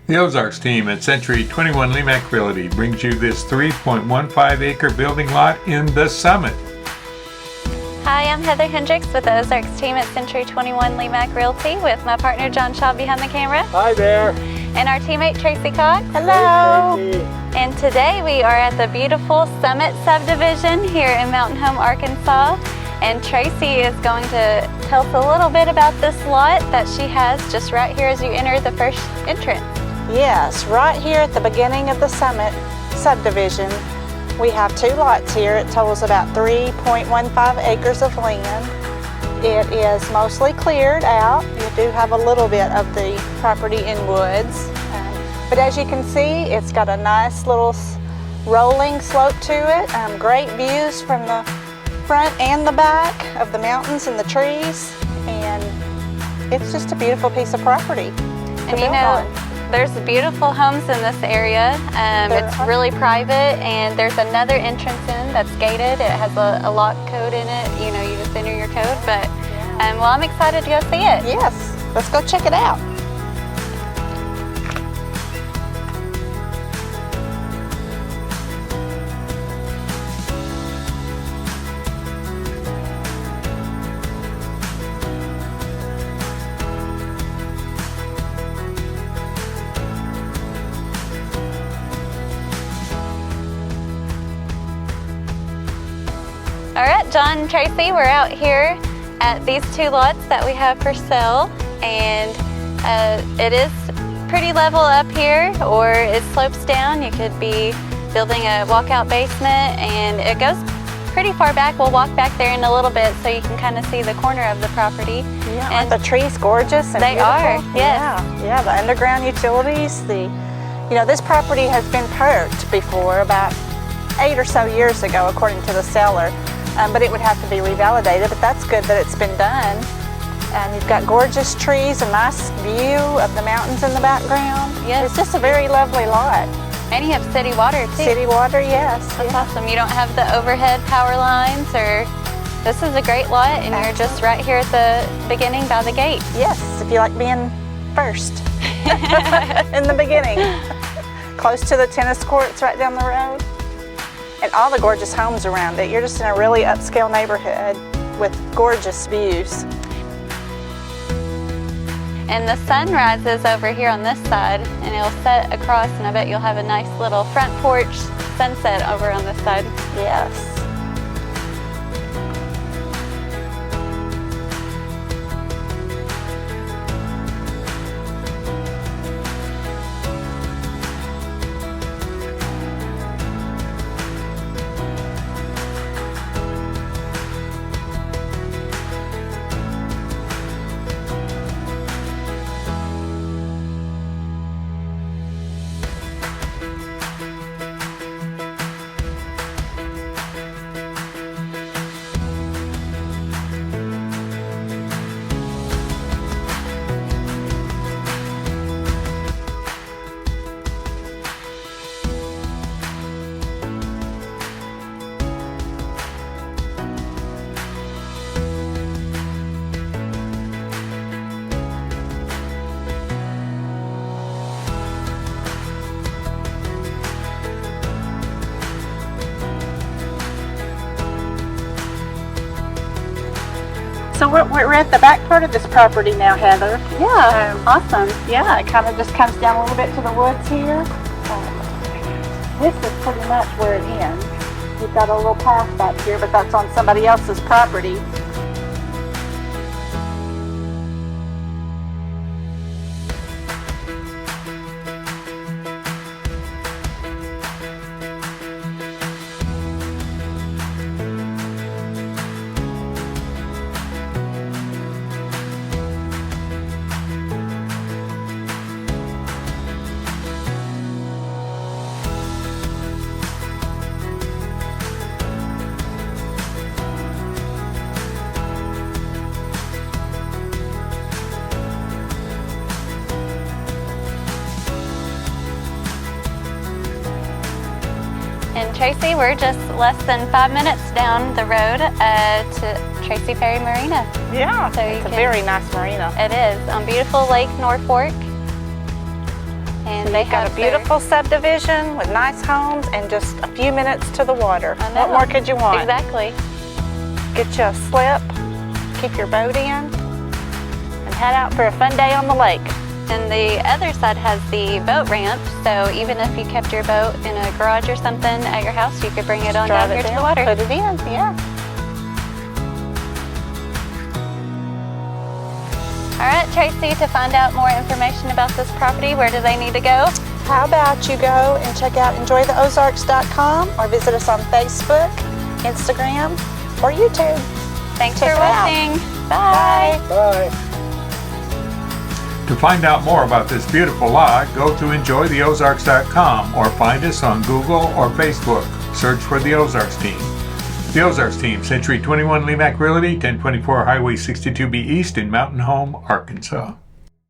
The Ozarks team at Century 21 Lemac Realty brings you this 3.15 acre building lot in The Summit. Hi, I'm Heather Hendricks with the Ozarks team at Century 21 Lemac Realty with my partner John Shaw behind the camera. Hi there. And our teammate Tracy Cox. Hello. Hey, and today we are at the beautiful Summit subdivision here in Mountain Home, Arkansas. And Tracy is going to tell us a little bit about this lot that she has just right here as you enter the first entrance. Yes, right here at the beginning of the Summit subdivision, we have two lots here. It totals about 3.15 acres of land. It is mostly cleared out. You do have a little bit of the property in woods. But as you can see, it's got a nice little rolling slope to it. Great views from the front and the back of the mountains and the trees. And it's just a beautiful piece of property to build on. There's beautiful homes in this area. It's really private, and there's another entrance in that's gated. It has a lock code in it. You know, you just enter your code. But well, I'm excited to go see it. Yes, let's go check it out. All right, John and Tracy, we're out here at these two lots that we have for sale, and it is pretty level up here, or it slopes down. You could be building a walkout basement, and it goes pretty far back. We'll walk back there in a little bit so you can kind of see the corner of the property. Yeah, aren't the trees gorgeous and they beautiful? Are, yes. Yeah, the underground utilities. This property has been perked before, about 8 or so years ago, according to the seller. But it would have to be revalidated, but that's good that it's been done. And you've got gorgeous trees, a nice view of the mountains in the background. Yes. It's just a very lovely lot. And you have city water too. City water, yes. That's awesome. You don't have the overhead power lines, or this is a great lot, and you're just right here at the beginning by the gate. Yes, if you like being first in the beginning. Close to the tennis courts right down the road. And all the gorgeous homes around it. You're just in a really upscale neighborhood with gorgeous views. And the sun rises over here on this side, and it'll set across, and I bet you'll have a nice little front porch sunset over on this side. Yes. So we're at the back part of this property now, Heather. Yeah, awesome. Yeah, it kind of just comes down a little bit to the woods here. This is pretty much where it ends. You've got a little path back here, but that's on somebody else's property. And Tracy, we're just less than 5 minutes down the road to Tracy Ferry Marina. Yeah, So it's a very nice marina. It is on beautiful Lake Norfork. And And they You've got have a beautiful subdivision with nice homes and just a few minutes to the water. What more could you want? Exactly. Get you a slip, keep your boat in, and head out for a fun day on the lake. And the other side has the boat ramp, so even if you kept your boat in a garage or something at your house, you could bring it on down Drive here it to the water. Put it in, yeah. All right, Tracy, to find out more information about this property, where do they need to go? How about you go and check out enjoytheozarks.com or visit us on Facebook, Instagram, or YouTube. Thanks Check for it out. watching. Bye. Bye. To find out more about this beautiful lot, go to enjoytheozarks.com or find us on Google or Facebook. Search for the Ozarks Team. The Ozarks Team, Century 21 Lemac Realty, 1024 Highway 62B East in Mountain Home, Arkansas.